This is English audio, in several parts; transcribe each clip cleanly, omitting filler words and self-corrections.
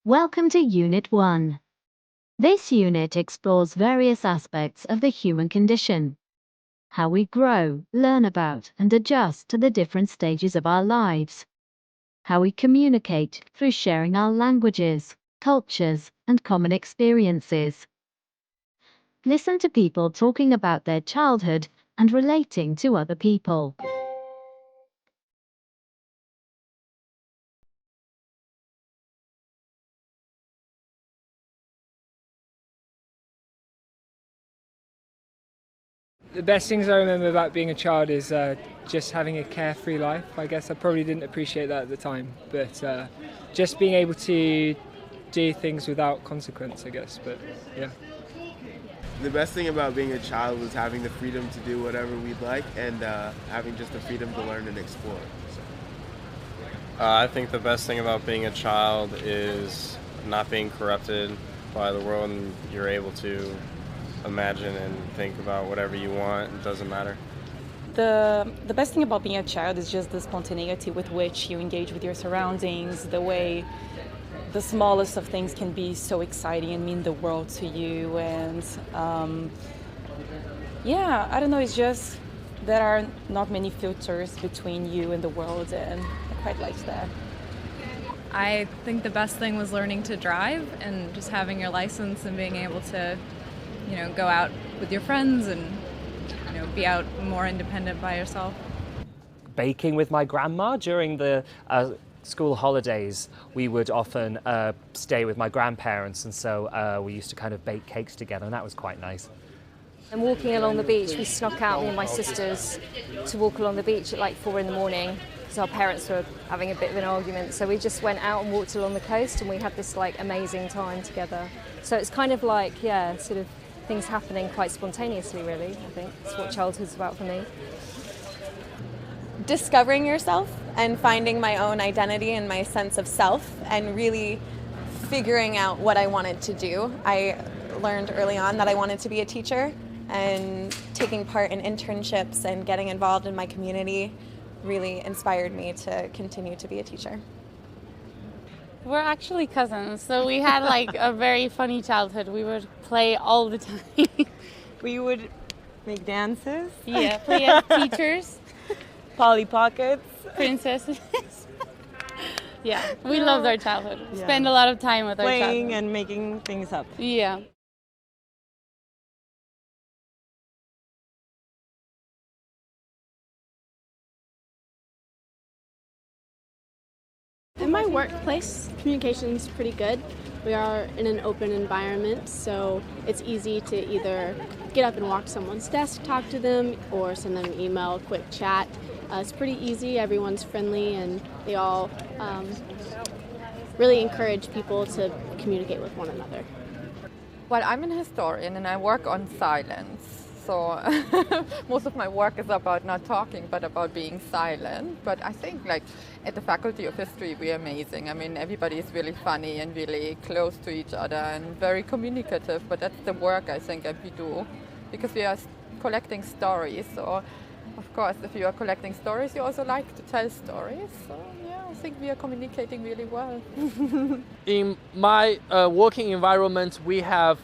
Welcome to Unit 1. This unit explores various aspects of the human condition, how we grow, learn about, and adjust to the different stages of our lives, how we communicate through sharing our languages, cultures, and common experiences. Listen to people talking about their childhood and relating to other people. The best things I remember about being a child is just having a carefree life. I guess I probably didn't appreciate that at the time, but just being able to do things without consequence, I guess. But yeah. The best thing about being a child was having the freedom to do whatever we'd like and having just the freedom to learn and explore. I think the best thing about being a child is not being corrupted by the world, and you're able to imagine and think about whatever you want. It doesn't matter. The best thing about being a child is just the spontaneity with which you engage with your surroundings, the way the smallest of things can be so exciting and mean the world to you. And I don't know, it's just there are not many filters between you and the world, and I quite liked that. I think the best thing was learning to drive and just having your license and being able to go out with your friends and, be out more independent by yourself. Baking with my grandma during the school holidays. We would often stay with my grandparents, and so we used to kind of bake cakes together, and that was quite nice. And walking along the beach, we snuck out, me and my sisters, to walk along the beach at like 4 a.m. because our parents were having a bit of an argument. So we just went out and walked along the coast, and we had this like amazing time together. So it's kind of like, sort of things happening quite spontaneously, really. I think it's what childhood's about for me. Discovering yourself and finding my own identity and my sense of self and really figuring out what I wanted to do. I learned early on that I wanted to be a teacher, and taking part in internships and getting involved in my community really inspired me to continue to be a teacher. We're actually cousins, so we had like a very funny childhood. We would play all the time. We would make dances. Yeah, play as teachers. Polly Pockets. Princesses. We loved our childhood. Yeah. Spend a lot of time with our childhood. Playing and making things up. Yeah. In my workplace, communication is pretty good. We are in an open environment, so it's easy to either get up and walk to someone's desk, talk to them, or send them an email, quick chat. It's pretty easy, everyone's friendly, and they all really encourage people to communicate with one another. Well, I'm an historian and I work on silence. So most of my work is about not talking, but about being silent. But I think at the Faculty of History, we're amazing. I mean, everybody is really funny and really close to each other and very communicative. But that's the work, I think, that we do, because we are collecting stories. So, of course, if you are collecting stories, you also like to tell stories. So, I think we are communicating really well. In my working environment, we have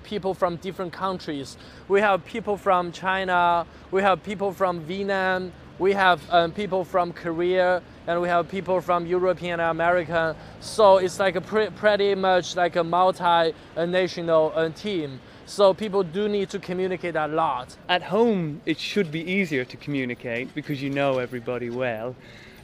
people from different countries. We have people from China, we have people from Vietnam, we have people from Korea, and we have people from European and American. So it's like a pretty much like a multi-national team. So people do need to communicate a lot. At home, it should be easier to communicate because you know everybody well.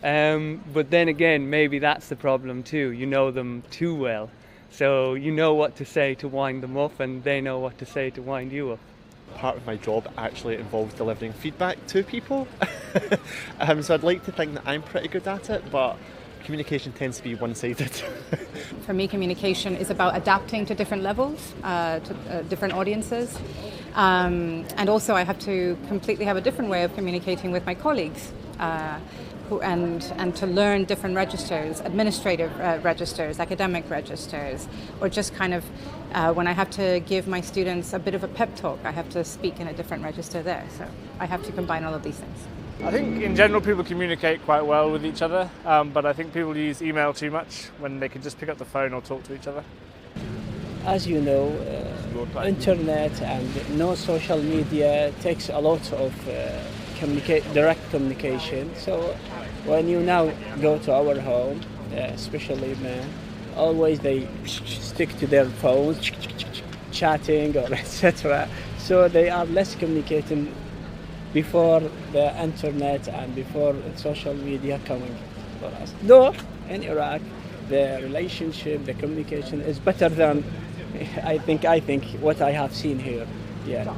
But then again, maybe that's the problem too. You know them too well. So you know what to say to wind them up, and they know what to say to wind you up. Part of my job actually involves delivering feedback to people. So I'd like to think that I'm pretty good at it, but communication tends to be one-sided. For me, communication is about adapting to different levels, to different audiences. And also I have to completely have a different way of communicating with my colleagues. And to learn different registers, administrative registers, academic registers, or just kind of when I have to give my students a bit of a pep talk, I have to speak in a different register there. So I have to combine all of these things. I think in general people communicate quite well with each other, but I think people use email too much when they can just pick up the phone or talk to each other. As you know, internet and no social media takes a lot of direct communication. So when you now go to our home, especially men, always they stick to their phones, chatting or etc. So they are less communicating before the internet and before social media coming for us. Though in Iraq, the relationship, the communication is better than I think what I have seen here. Yeah.